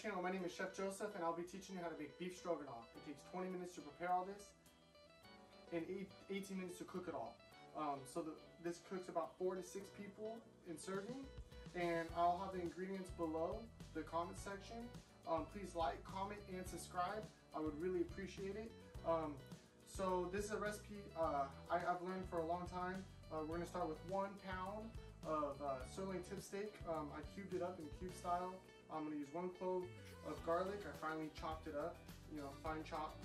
channel. My name is Chef Joseph and I'll be teaching you how to make beef stroganoff. It takes 20 minutes to prepare all this and 18 minutes to cook it all. This cooks about 4 to 6 people in serving, and I'll have the ingredients below the comment section. Please like, comment, and subscribe. I would really appreciate it. So this is a recipe I've learned for a long time. We're going to start with 1 pound of sirloin tip steak. I cubed it up in cube style. I'm going to use 1 clove of garlic. I finely chopped it up, fine chopped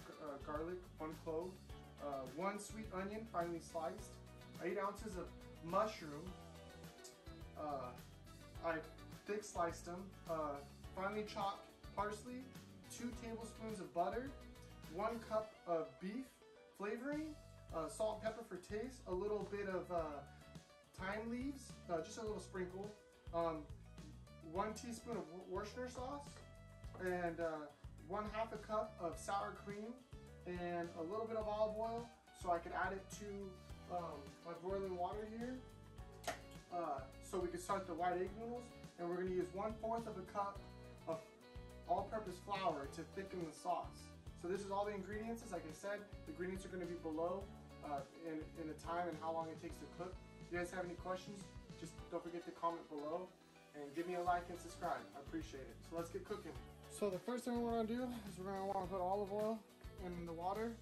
garlic, 1 clove, 1 sweet onion, finely sliced, 8 ounces of mushroom. I thick sliced them, finely chopped parsley, 2 tablespoons of butter, 1 cup of beef flavoring, salt and pepper for taste, a little bit of thyme leaves, just a little sprinkle, 1 teaspoon of Worcestershire sauce, and 1/2 a cup of sour cream, and a little bit of olive oil so I could add it to my boiling water here, so we can start the white egg noodles. And we're going to use 1/4 of a cup of all-purpose flour to thicken the sauce. So this is all the ingredients. As like I said, the ingredients are going to be below in the time and how long it takes to cook. If you guys have any questions, just don't forget to comment below and give me a like and subscribe. I appreciate it. So let's get cooking. So the first thing we want to do is we're going to want to put olive oil in the water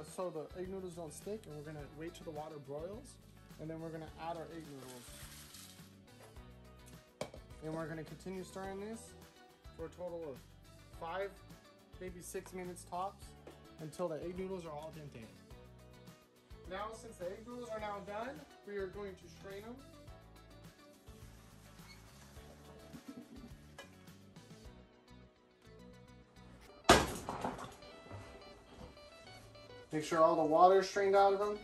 so the egg noodles don't stick, and we're going to wait till the water boils, and then we're going to add our egg noodles. And we're going to continue stirring this for a total of 5, maybe 6 minutes tops until the egg noodles are all dente. Now, since the egg noodles are now done, we are going to strain them. Make sure all the water is strained out of them.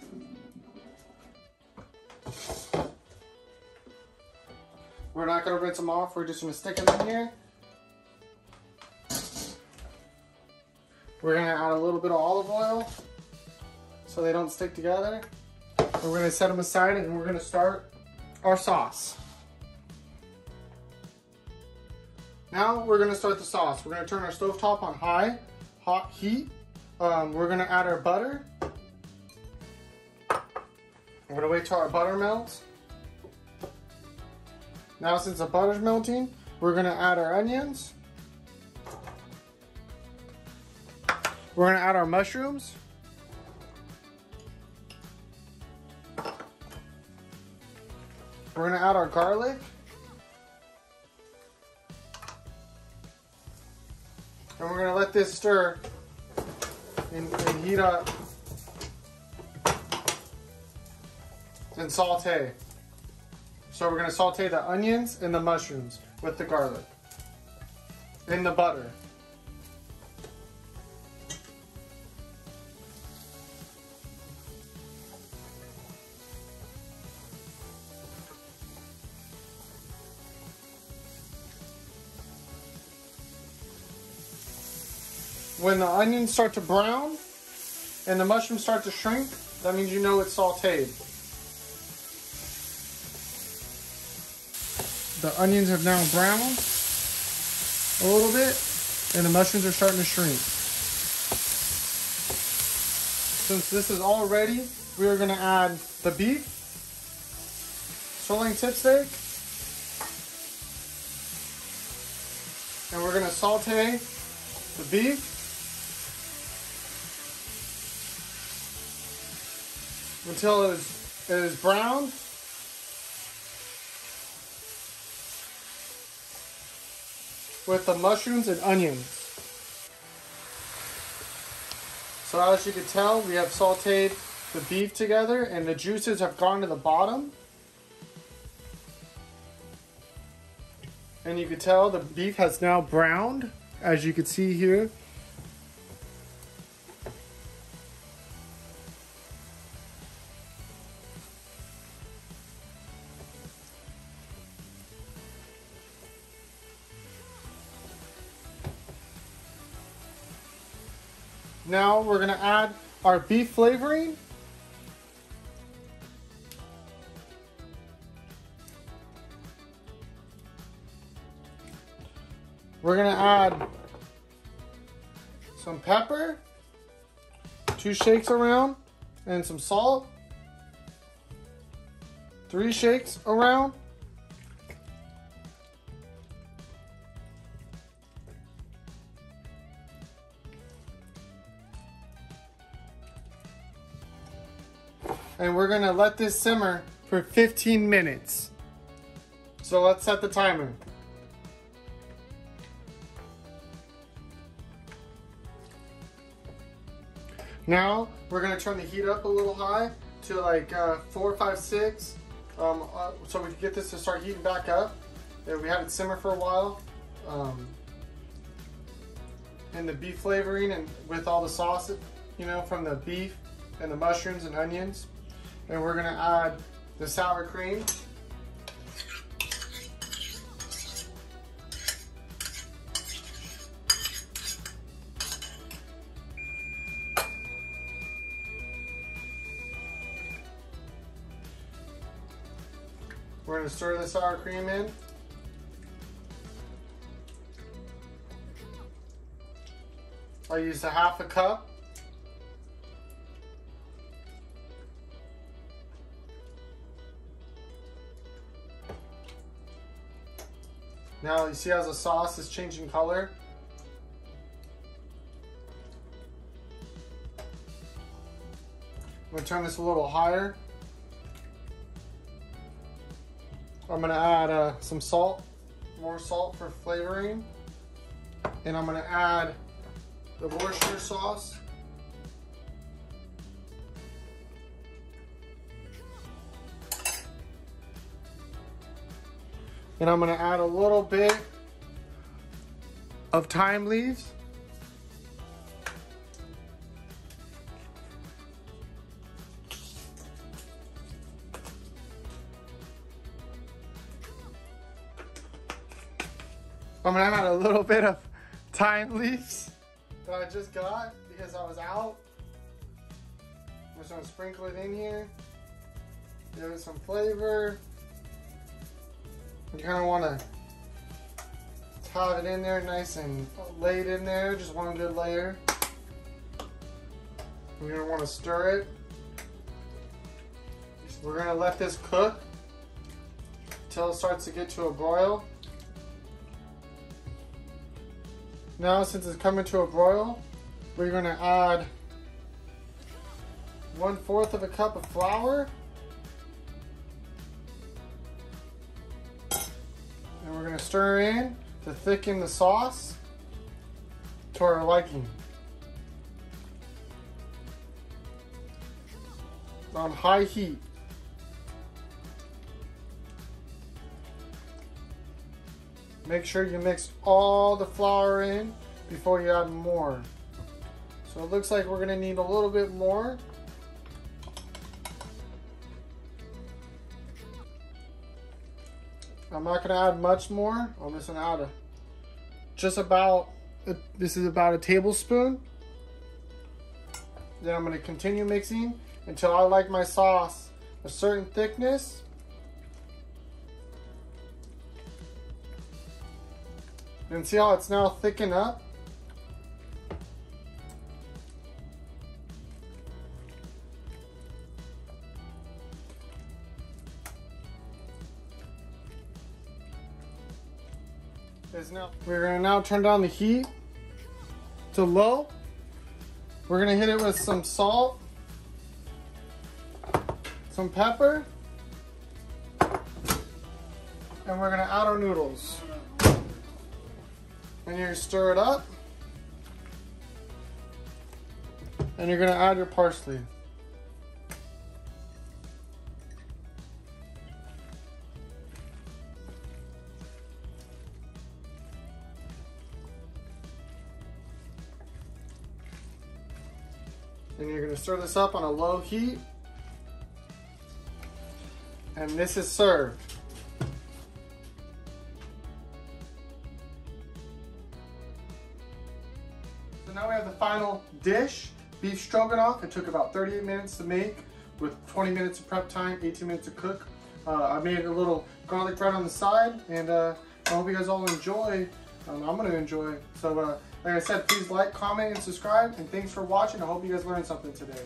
We're not going to rinse them off, we're just going to stick them in here. We're going to add a little bit of olive oil so they don't stick together. And we're going to set them aside, and we're going to start our sauce. Now we're going to start the sauce. We're going to turn our stovetop on high, hot heat. We're going to add our butter. We're going to wait till our butter melts. Now, since the butter's melting, we're going to add our onions. We're going to add our mushrooms. We're going to add our garlic. And we're going to let this stir and heat up and saute. So we're going to saute the onions and the mushrooms with the garlic and the butter. When the onions start to brown and the mushrooms start to shrink, that means you know it's sauteed. The onions have now browned a little bit, and the mushrooms are starting to shrink. Since this is all ready, we are going to add the beef, sirloin tip steak, and we're going to saute the beef until it is browned. With the mushrooms and onions. So as you can tell, we have sauteed the beef together and the juices have gone to the bottom. And you can tell the beef has now browned, as you can see here. Now we're going to add our beef flavoring. We're gonna add some pepper, 2 shakes around, and some salt, 3 shakes around. And we're gonna let this simmer for 15 minutes. So let's set the timer. Now we're gonna turn the heat up a little high to like 4, 5, 6, so we can get this to start heating back up. And we had it simmer for a while, and the beef flavoring and with all the sauce, you know, from the beef and the mushrooms and onions. And we're gonna add the sour cream. We're gonna stir the sour cream in. I used a 1/2 cup. Now you see how the sauce is changing color? I'm gonna turn this a little higher. I'm gonna add some salt, more salt for flavoring. And I'm gonna add the Worcestershire sauce. And I'm gonna add a little bit of thyme leaves. I'm gonna add a little bit of thyme leaves that I just got because I was out. I'm just gonna sprinkle it in here. Give it some flavor. You kind of want to have it in there nice and laid in there, just one good layer. We're going to want to stir it. We're going to let this cook until it starts to get to a broil. Now, since it's coming to a broil, we're going to add 1/4 of a cup of flour. And we're going to stir in to thicken the sauce to our liking. On high heat. Make sure you mix all the flour in before you add more. So it looks like we're going to need a little bit more. I'm not going to add much more. I'm just going to add this is about a tablespoon. Then I'm going to continue mixing until I like my sauce a certain thickness. And see how it's now thickened up? We're going to now turn down the heat to low. We're going to hit it with some salt, some pepper, and we're going to add our noodles. And you're going to stir it up. And you're going to add your parsley. And you're going to stir this up on a low heat. And this is served. So now we have the final dish, beef stroganoff. It took about 38 minutes to make with 20 minutes of prep time, 18 minutes to cook. I made a little garlic bread on the side, and I hope you guys all enjoy I'm gonna enjoy. So like I said, please like, comment, and subscribe, and thanks for watching. I hope you guys learned something today.